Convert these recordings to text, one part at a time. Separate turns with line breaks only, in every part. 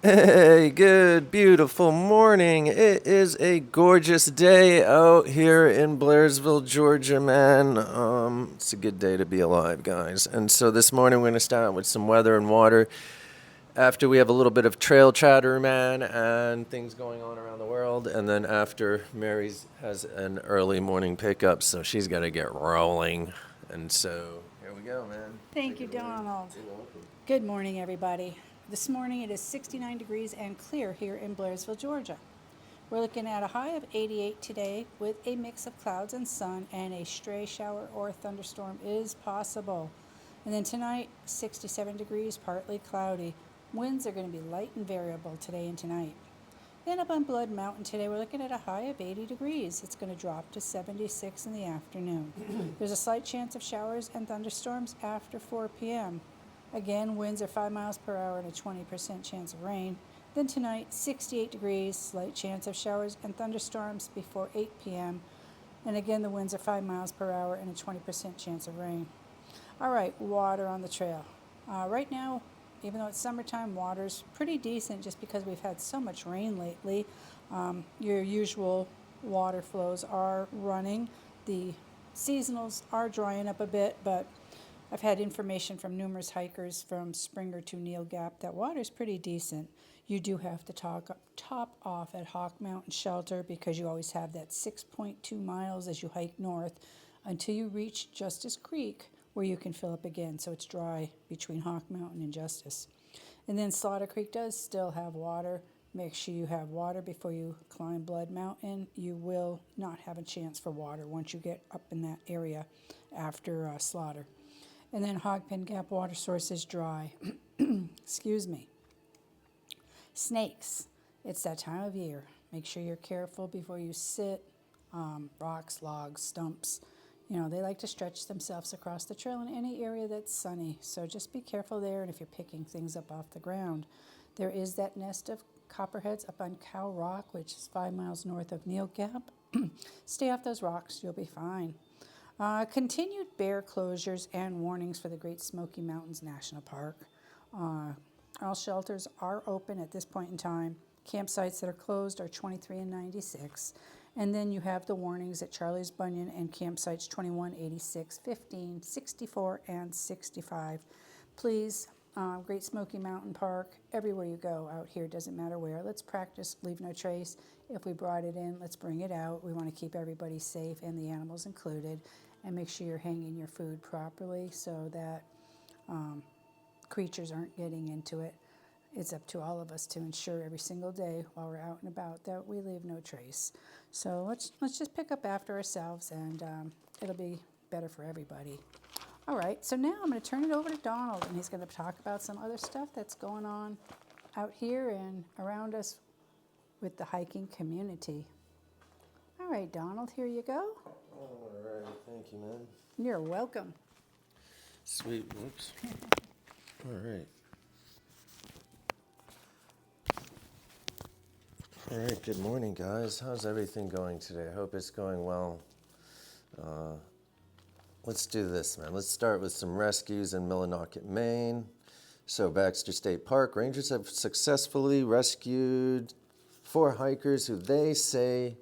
Hey, good, beautiful morning. It is a gorgeous day out here in Blairsville, Georgia, man. It's a good day to be alive, guys. And so this morning we're going to start with some weather and water. After we have a little bit of trail chatter, man, and things going on around the world. And then after Mary's has an early morning pickup, so she's got to get rolling. And so here we go, man.
Thank
Take
you,
it away.
Donald.
You're welcome.
Good morning, everybody. This morning it is 69 degrees and clear here in Blairsville, Georgia. We're looking at a high of 88 today with a mix of clouds and sun, and a stray shower or thunderstorm is possible. And then tonight, 67 degrees, partly cloudy. Winds are going to be light and variable today and tonight. Then up on Blood Mountain today, we're looking at a high of 80 degrees. It's going to drop to 76 in the afternoon. There's a slight chance of showers and thunderstorms after 4 p.m. Again, winds are 5 miles per hour and a 20% chance of rain. Then tonight, 68 degrees, slight chance of showers and thunderstorms before 8 p.m. And again, the winds are 5 miles per hour and a 20% chance of rain. All right, water on the trail. Right now, even though it's summertime, water's pretty decent just because we've had so much rain lately. Your usual water flows are running. The seasonals are drying up a bit, but I've had information from numerous hikers from Springer to Neil Gap that water's pretty decent. You do have to top off at Hawk Mountain Shelter because you always have that 6.2 miles as you hike north until you reach Justice Creek, where you can fill up again, so it's dry between Hawk Mountain and Justice. And then Slaughter Creek does still have water. Make sure you have water before you climb Blood Mountain. You will not have a chance for water once you get up in that area after Slaughter. And then Hogpen Gap water source is dry. Excuse me. Snakes. It's that time of year. Make sure you're careful before you sit. Rocks, logs, stumps. They like to stretch themselves across the trail in any area that's sunny. So just be careful there, and if you're picking things up off the ground. There is that nest of copperheads up on Cow Rock, which is 5 miles north of Neil Gap. Stay off those rocks, you'll be fine. Continued bear closures and warnings for the Great Smoky Mountains National Park. All shelters are open at this point in time. Campsites that are closed are 23 and 96. And then you have the warnings at Charlie's Bunyan and campsites 21, 86, 15, 64, and 65. Please, Great Smoky Mountain Park, everywhere you go out here, doesn't matter where. Let's practice leave no trace. If we brought it in, let's bring it out. We want to keep everybody safe and the animals included. And make sure you're hanging your food properly so that creatures aren't getting into it. It's up to all of us to ensure every single day while we're out and about that we leave no trace. So let's just pick up after ourselves, and it'll be better for everybody. All right, so now I'm going to turn it over to Donald, and he's going to talk about some other stuff that's going on out here and around us with the hiking community. All right, Donald, here you go.
All right, thank you, man.
You're welcome.
Sweet. Whoops. All right. All right, good morning, guys. How's everything going today? I hope it's going well. Let's do this, man. Let's start with some rescues in Millinocket, Maine. So, Baxter State Park, rangers have successfully rescued 4 hikers who they say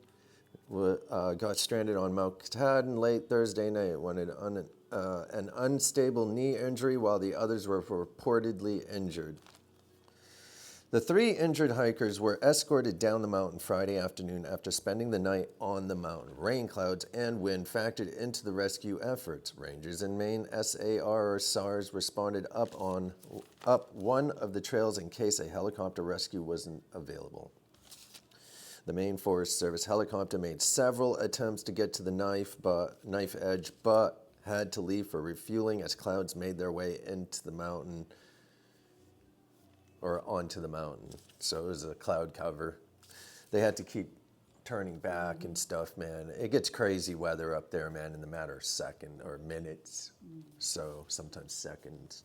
got stranded on Mount Katahdin late Thursday night when an unstable knee injury while the others were reportedly injured. The 3 injured hikers were escorted down the mountain Friday afternoon after spending the night on the mountain. Rain clouds and wind factored into the rescue efforts. Rangers in Maine SAR or SARS responded up one of the trails in case a helicopter rescue wasn't available. The Maine Forest Service helicopter made several attempts to get to the knife edge, but had to leave for refueling as clouds made their way into the mountain or onto the mountain. So it was a cloud cover. They had to keep turning back and stuff, man. It gets crazy weather up there, man, in the matter of seconds or minutes. So sometimes seconds.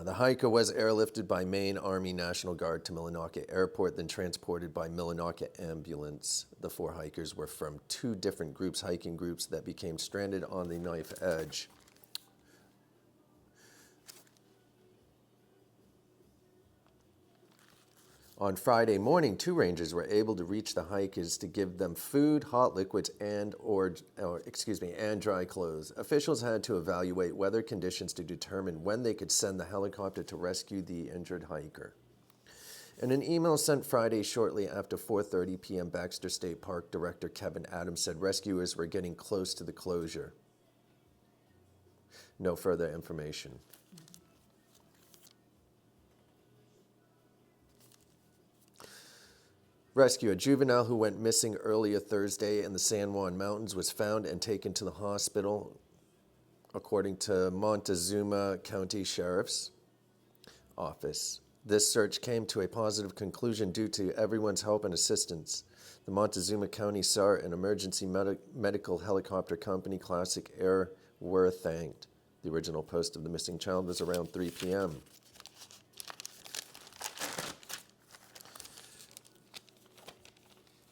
The hiker was airlifted by Maine Army National Guard to Millinocket Airport, then transported by Millinocket ambulance. The 4 hikers were from 2 different hiking groups that became stranded on the knife edge. On Friday morning, 2 rangers were able to reach the hikers to give them food, hot liquids, and dry clothes. Officials had to evaluate weather conditions to determine when they could send the helicopter to rescue the injured hiker. In an email sent Friday shortly after 4:30 p.m., Baxter State Park Director Kevin Adams said rescuers were getting close to the closure. No further information. Rescue. A juvenile who went missing earlier Thursday in the San Juan Mountains was found and taken to the hospital, according to Montezuma County Sheriff's Office. This search came to a positive conclusion due to everyone's help and assistance. The Montezuma County SAR and Emergency Medical Helicopter Company Classic Air were thanked. The original post of the missing child was around 3 p.m.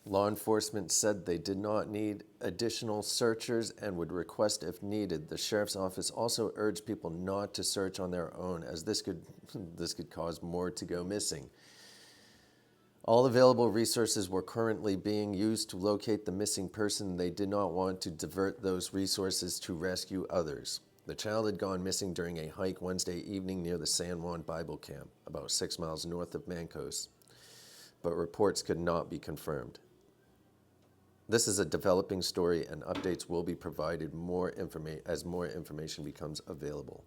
Law enforcement said they did not need additional searchers and would request if needed. The sheriff's office also urged people not to search on their own, as this could cause more to go missing. All available resources were currently being used to locate the missing person. They did not want to divert those resources to rescue others. The child had gone missing during a hike Wednesday evening near the San Juan Bible Camp, about 6 miles north of Mancos, but reports could not be confirmed. This is a developing story, and updates will be provided as more information becomes available.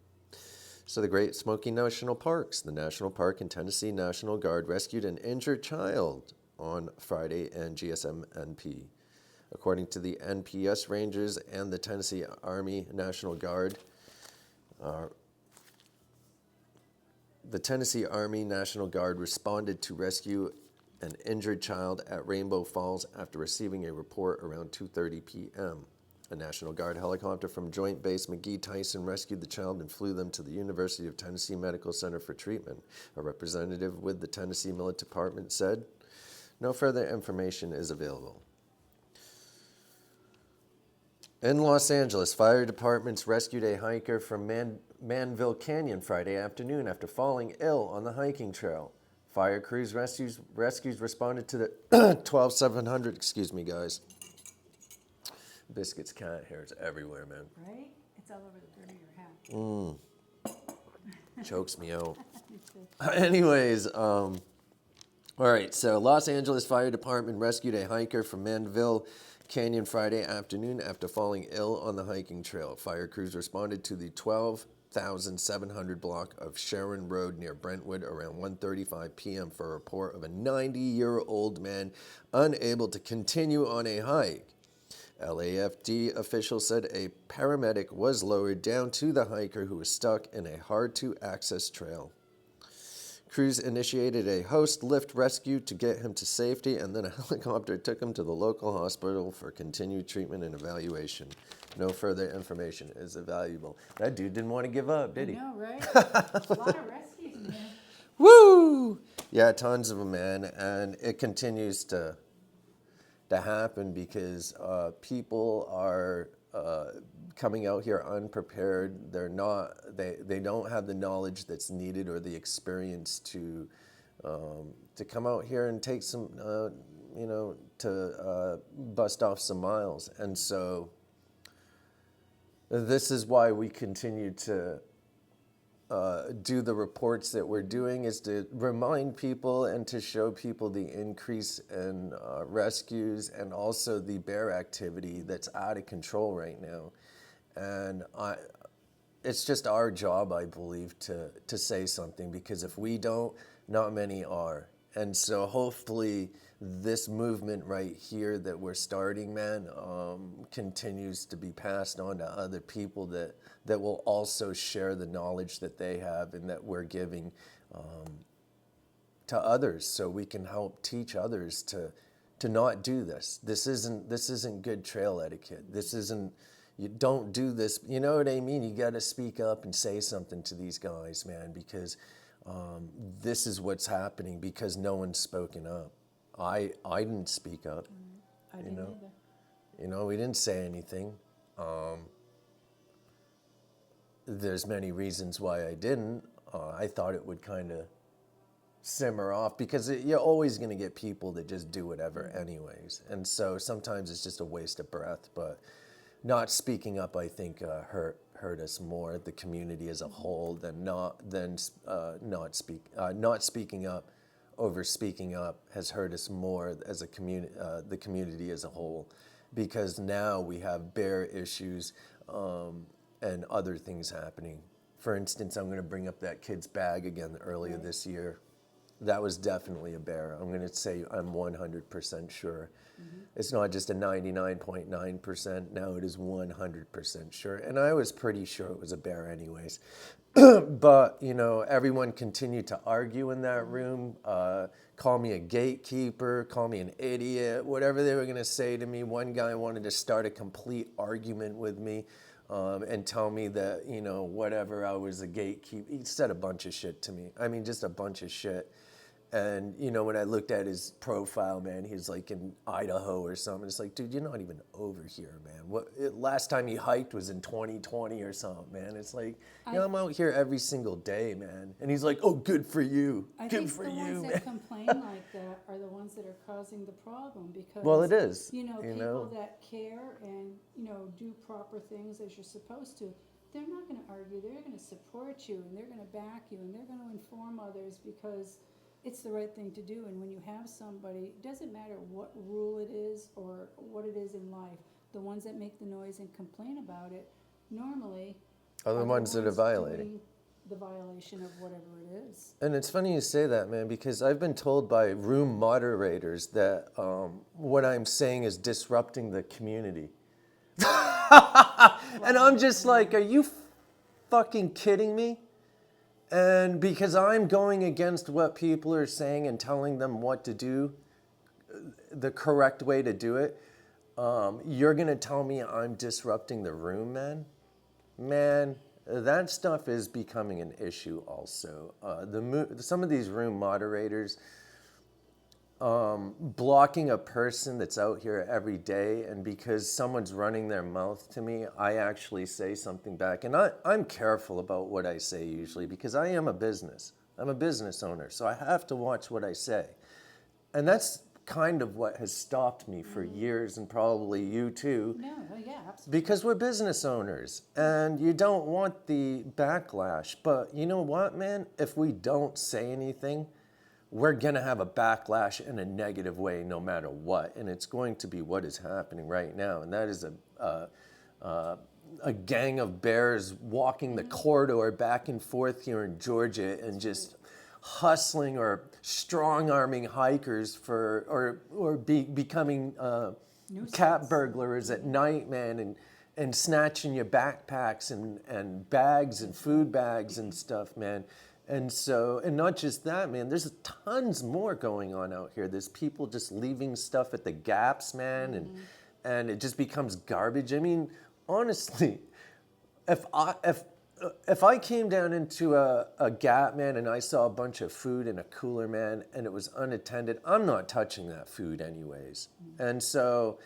So the Great Smoky National Parks, the National Park and Tennessee National Guard rescued an injured child on Friday and GSMNP. According to the NPS Rangers and the Tennessee Army National Guard, the Tennessee Army National Guard responded to rescue an injured child at Rainbow Falls after receiving a report around 2:30 p.m. A National Guard helicopter from Joint Base McGee-Tyson rescued the child and flew them to the University of Tennessee Medical Center for treatment. A representative with the Tennessee Military Department said, no further information is available. In Los Angeles, fire departments rescued a hiker from Manville Canyon Friday afternoon after falling ill on the hiking trail. Fire crews rescues responded to the 12700, excuse me, guys. Biscuits cat hairs everywhere, man.
Right? It's all over the brim of your hat.
Chokes me out. Anyways, all right, so Los Angeles Fire Department rescued a hiker from Manville Canyon Friday afternoon after falling ill on the hiking trail. Fire crews responded to the 12,700 block of Sharon Road near Brentwood around 1:35 p.m. for a report of a 90-year-old man unable to continue on a hike. LAFD officials said a paramedic was lowered down to the hiker who was stuck in a hard-to-access trail. Crews initiated a host lift rescue to get him to safety, and then a helicopter took him to the local hospital for continued treatment and evaluation. No further information is available. That dude didn't want to give up, did he?
I know, right? A lot of rescues in there.
Woo! Yeah, tons of them, man. And it continues to happen because people are coming out here unprepared. They don't have the knowledge that's needed or the experience to come out here and take some, to bust off some miles. And so this is why we continue to do the reports that we're doing, is to remind people and to show people the increase in rescues and also the bear activity that's out of control right now. And it's just our job, I believe, to say something, because if we don't, not many are. And so hopefully this movement right here that we're starting, man, continues to be passed on to other people that will also share the knowledge that they have and that we're giving to others, so we can help teach others to not do this. This isn't good trail etiquette. This isn't, you don't do this. You know what I mean? You got to speak up and say something to these guys, man, because this is what's happening because no one's spoken up. I didn't speak up.
I didn't either.
You know, we didn't say anything. There's many reasons why I didn't. I thought it would kind of simmer off because you're always going to get people that just do whatever anyways. And so sometimes it's just a waste of breath. But not speaking up, I think, hurt us more, the community as a whole, than not speaking up. Over speaking up has hurt us more as a community, the community as a whole, because now we have bear issues and other things happening. For instance, I'm going to bring up that kid's bag again earlier this year. That was definitely a bear. I'm going to say I'm 100% sure. It's not just a 99.9%. Now it is 100% sure. And I was pretty sure it was a bear anyways. But, you know, everyone continued to argue in that room, call me a gatekeeper, call me an idiot, whatever they were going to say to me. One guy wanted to start a complete argument with me and tell me that, you know, whatever, I was a gatekeeper. He said a bunch of shit to me. I mean, just a bunch of shit. And, you know, when I looked at his profile, man, he's like in Idaho or something. It's like, dude, you're not even over here, man. Last time you hiked was in 2020 or something, man. It's like, you know, I'm out here every single day, man. And he's like, oh, good for you. Good for you, man.
I think the ones that complain like that are the ones that are causing the problem because,
well, it is.
You know, people that care and, you know, do proper things as you're supposed to, they're not going to argue. They're going to support you and they're going to back you and they're going to inform others because it's the right thing to do. And when you have somebody, it doesn't matter what rule it is or what it is in life, the ones that make the noise and complain about it normally
are the ones that are violating
the violation of whatever it is.
And it's funny you say that, man, because I've been told by room moderators that what I'm saying is disrupting the community. And I'm just like, are you fucking kidding me? And because I'm going against what people are saying and telling them what to do, the correct way to do it, you're going to tell me I'm disrupting the room, man? Man, that stuff is becoming an issue also. Some of these room moderators blocking a person that's out here every day, and because someone's running their mouth to me, I actually say something back. And I'm careful about what I say usually because I am a business. I'm a business owner, so I have to watch what I say. And that's kind of what has stopped me for years, and probably you too.
No, yeah, absolutely.
Because we're business owners, and you don't want the backlash. But you know what, man? If we don't say anything, we're going to have a backlash in a negative way no matter what. And it's going to be what is happening right now. And that is a gang of bears walking the corridor back and forth here in Georgia and just hustling or strong-arming hikers or becoming cat burglars at night, man, and snatching your backpacks and bags and food bags and stuff, man. And so, and not just that, man, there's tons more going on out here. There's people just leaving stuff at the gaps, man, and it just becomes garbage. I mean, honestly, if I came down into a gap, man, and I saw a bunch of food in a cooler, man, and it was unattended, I'm not touching that food anyways. And so,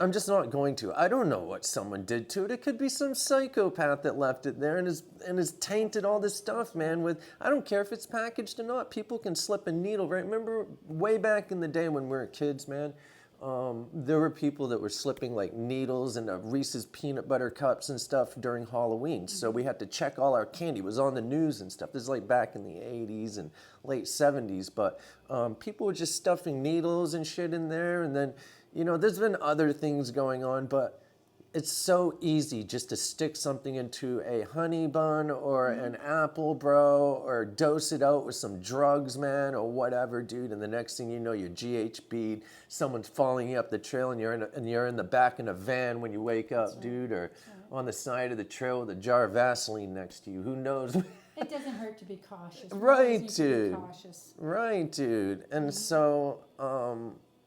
I'm just not going to. I don't know what someone did to it. It could be some psychopath that left it there and has tainted all this stuff, man. I don't care if it's packaged or not. People can slip a needle, right? Remember way back in the day when we were kids, man, there were people that were slipping like needles into Reese's peanut butter cups and stuff during Halloween. So we had to check all our candy. It was on the news and stuff. This is like back in the 80s and late 70s. But people were just stuffing needles and shit in there, and then, you know, there's been other things going on, but it's so easy just to stick something into a honey bun or an apple, bro, or dose it out with some drugs, man, or whatever, dude. And the next thing you know, you're GHB'd, someone's following you up the trail, and you're in the back in a van when you wake up, dude, or on the side of the trail with a jar of Vaseline next to you. Who knows?
It doesn't hurt to be cautious.
Right, dude.
Cautious.
Right, dude. And so,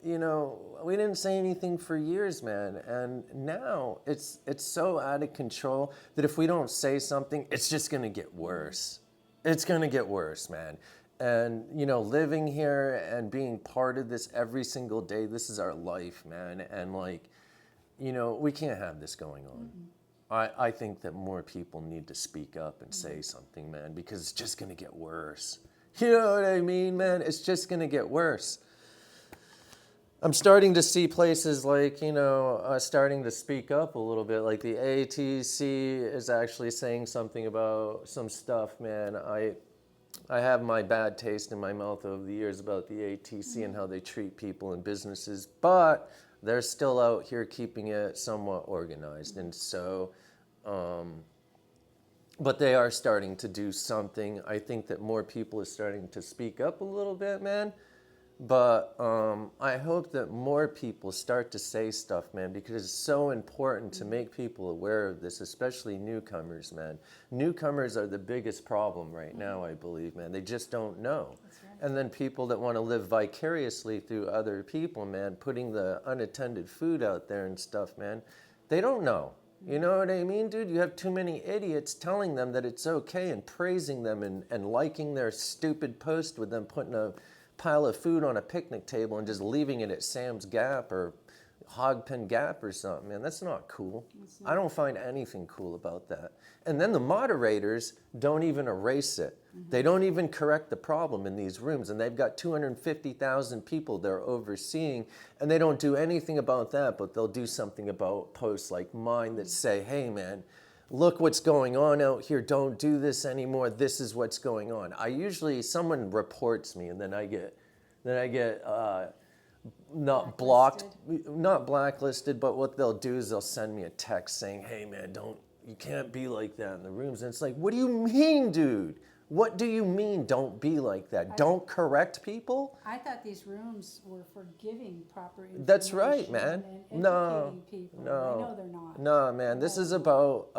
you know, we didn't say anything for years, man. And now it's so out of control that if we don't say something, it's just going to get worse. It's going to get worse, man. And, you know, living here and being part of this every single day, this is our life, man. And, like, you know, we can't have this going on. I think that more people need to speak up and say something, man, because it's just going to get worse. You know what I mean, man? It's just going to get worse. I'm starting to see places like, starting to speak up a little bit. Like the ATC is actually saying something about some stuff, man. I have my bad taste in my mouth over the years about the ATC and how they treat people and businesses, but they're still out here keeping it somewhat organized. And so, but they are starting to do something. I think that more people are starting to speak up a little bit, man. But I hope that more people start to say stuff, man, because it's so important to make people aware of this, especially newcomers, man. Newcomers are the biggest problem right now, I believe, man. They just don't know.
That's right.
And then people that want to live vicariously through other people, man, putting the unattended food out there and stuff, man, they don't know. You know what I mean, dude? You have too many idiots telling them that it's okay and praising them and liking their stupid post with them putting a pile of food on a picnic table and just leaving it at Sam's Gap or Hogpen Gap or something, man. That's not cool. I don't find anything cool about that. And then the moderators don't even erase it. They don't even correct the problem in these rooms. And they've got 250,000 people they're overseeing, and they don't do anything about that, but they'll do something about posts like mine that say, hey, man, look what's going on out here. Don't do this anymore. This is what's going on. Someone reports me, and then I get not blocked, not blacklisted, but what they'll do is they'll send me a text saying, hey man, you can't be like that in the rooms. And it's like, what do you mean, dude? What do you mean don't be like that? Don't correct people?
I thought these rooms were for giving proper information.
That's right, man.
And
No,
educating people.
no.
I know they're not.
No, man, this is about,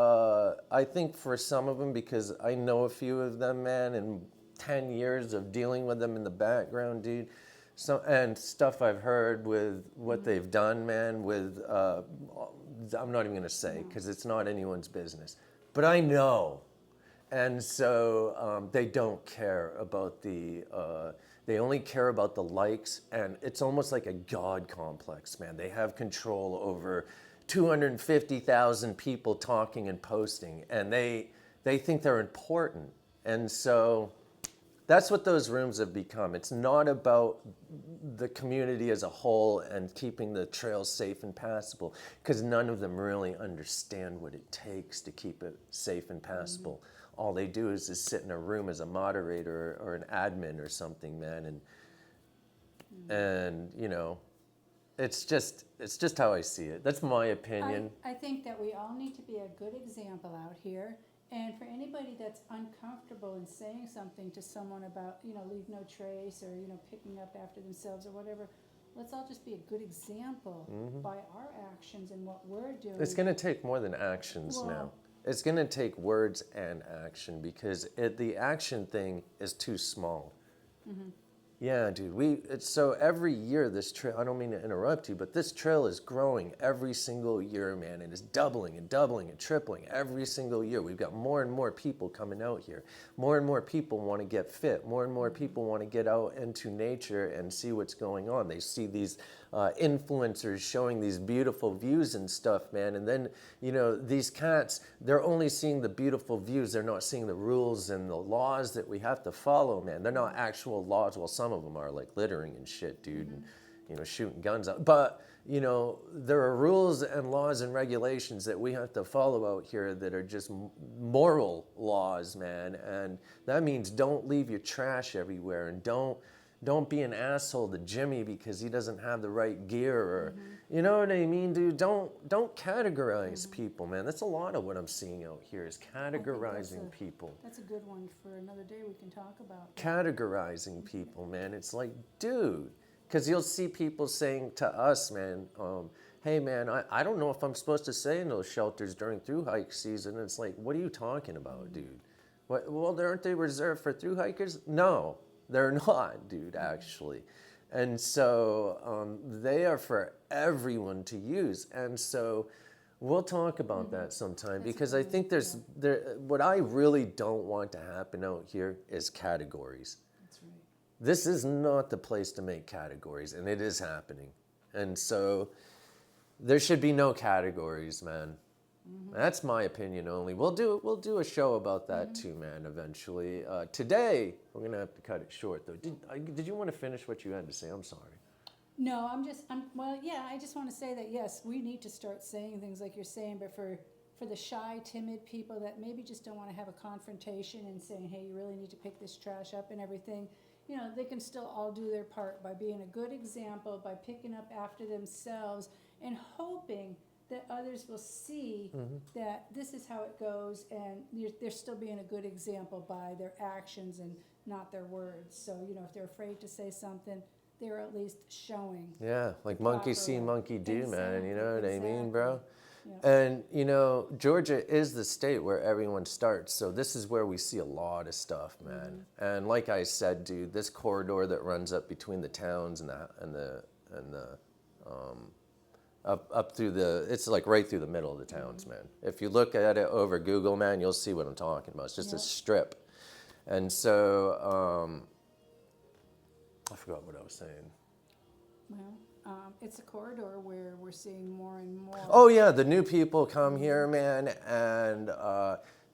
I think for some of them, because I know a few of them, man, and 10 years of dealing with them in the background, dude. And stuff I've heard with what they've done, man, with, I'm not even going to say, because it's not anyone's business. But I know. And so they don't care about they only care about the likes, and it's almost like a God complex, man. They have control over 250,000 people talking and posting, and they think they're important. And so that's what those rooms have become. It's not about the community as a whole and keeping the trails safe and passable, because none of them really understand what it takes to keep it safe and passable. All they do is just sit in a room as a moderator or an admin or something, man, and it's just how I see it. That's my opinion.
I think that we all need to be a good example out here. And for anybody that's uncomfortable in saying something to someone about, leave no trace or, picking up after themselves or whatever, let's all just be a good example by our actions and what we're doing.
It's going to take more than actions now. It's going to take words and action, because the action thing is too small. Yeah, dude. So every year this trail, I don't mean to interrupt you, but this trail is growing every single year, man. It is doubling and doubling and tripling every single year. We've got more and more people coming out here. More and more people want to get fit. More and more people want to get out into nature and see what's going on. They see these influencers showing these beautiful views and stuff, man. And then, these cats, they're only seeing the beautiful views. They're not seeing the rules and the laws that we have to follow, man. They're not actual laws. Well, some of them are, like littering and shit, dude, and shooting guns out. But there are rules and laws and regulations that we have to follow out here that are just moral laws, man. And that means don't leave your trash everywhere, and don't be an asshole to Jimmy because he doesn't have the right gear, or you know what I mean, dude? Don't categorize people, man. That's a lot of what I'm seeing out here is categorizing people.
That's a good one for another day we can talk about.
Categorizing people, man. It's like, dude, because you'll see people saying to us, man, hey, man, I don't know if I'm supposed to stay in those shelters during through hike season. It's like, what are you talking about, dude? Well, aren't they reserved for through hikers? No. They're not, dude, actually. And so they are for everyone to use. And so we'll talk about that sometime, because I think what I really don't want to happen out here is categories.
That's right.
This is not the place to make categories, and it is happening. And so there should be no categories, man. That's my opinion only. We'll do a show about that too, man. Eventually. Today we're gonna have to cut it short though. Did you want to finish what you had to say? I'm sorry.
No, well, yeah, I just want to say that, yes, we need to start saying things like you're saying, but for the shy, timid people that maybe just don't want to have a confrontation and saying, hey, you really need to pick this trash up and everything, you know, they can still all do their part by being a good example, by picking up after themselves and hoping that others will see that this is how it goes, and they're still being a good example by their actions and not their words. So, you know, if they're afraid to say something, they're at least showing.
Yeah, like monkey
Proper
see,
way.
monkey do, man. You know what I mean,
Exactly.
bro?
Yeah.
And you know, Georgia is the state where everyone starts. So this is where we see a lot of stuff, man. And like I said, dude, this corridor that runs up between the towns and the up through it's like right through the middle of the towns, man. If you look at it over Google, man, you'll see what I'm talking about. It's just a
Yep.
strip. And so I forgot what I was saying.
Well, it's a corridor where we're seeing more and more.
Oh yeah, the new people come here, man, and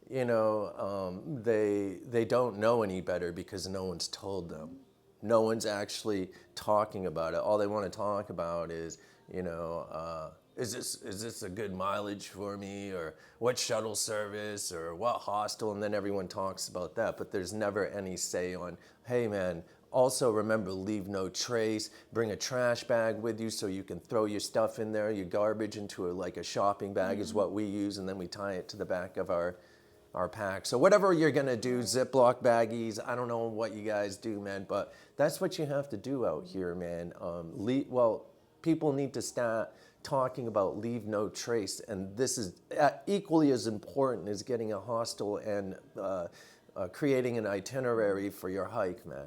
you know they don't know any better because no one's told them. No one's actually talking about it. All they want to talk about is, you know, is this a good mileage for me, or what shuttle service, or what hostel, and then everyone talks about that. But there's never any say on, hey man, also remember, leave no trace. Bring a trash bag with you so you can throw your stuff in there, your garbage into like a shopping bag is what we use, and then we tie it to the back of our pack. So whatever you're gonna do, Ziploc baggies, I don't know what you guys do, man, but that's what you have to do out here, man. People need to start talking about leave no trace, and this is equally as important as getting a hostel and creating an itinerary for your hike, man.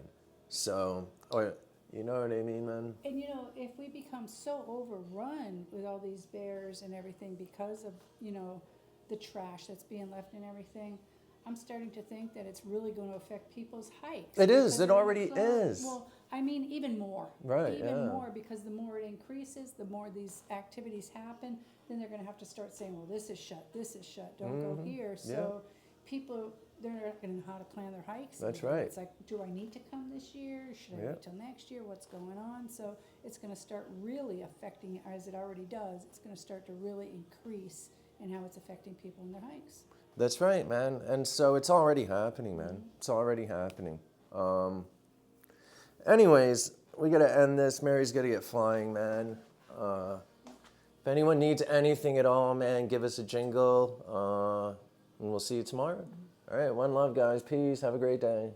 So, or, you know what I mean, man?
And you know, if we become so overrun with all these bears and everything because of, you know, the trash that's being left and everything, I'm starting to think that it's really going to affect people's hikes.
It is.
Because
It
they're
already
so-
is.
Well, I mean, even more.
Right,
Even
yeah.
more, because the more it increases, the more these activities happen, then they're going to have to start saying, well, this is shut, don't go here. So people, they're not going to know how to plan their hikes.
That's
anymore.
right.
It's like, do I need to come this year? Should I
Yeah.
wait till next year? What's going on? So it's going to start really affecting, as it already does, it's going to start to really increase in how it's affecting people in their hikes.
That's right, man. And so it's already happening, man. It's already happening. Anyways, we got to end this. Mary's got to get flying, man. If anyone needs anything at all, man, give us a jingle. And we'll see you tomorrow. All right, one love, guys. Peace. Have a great day.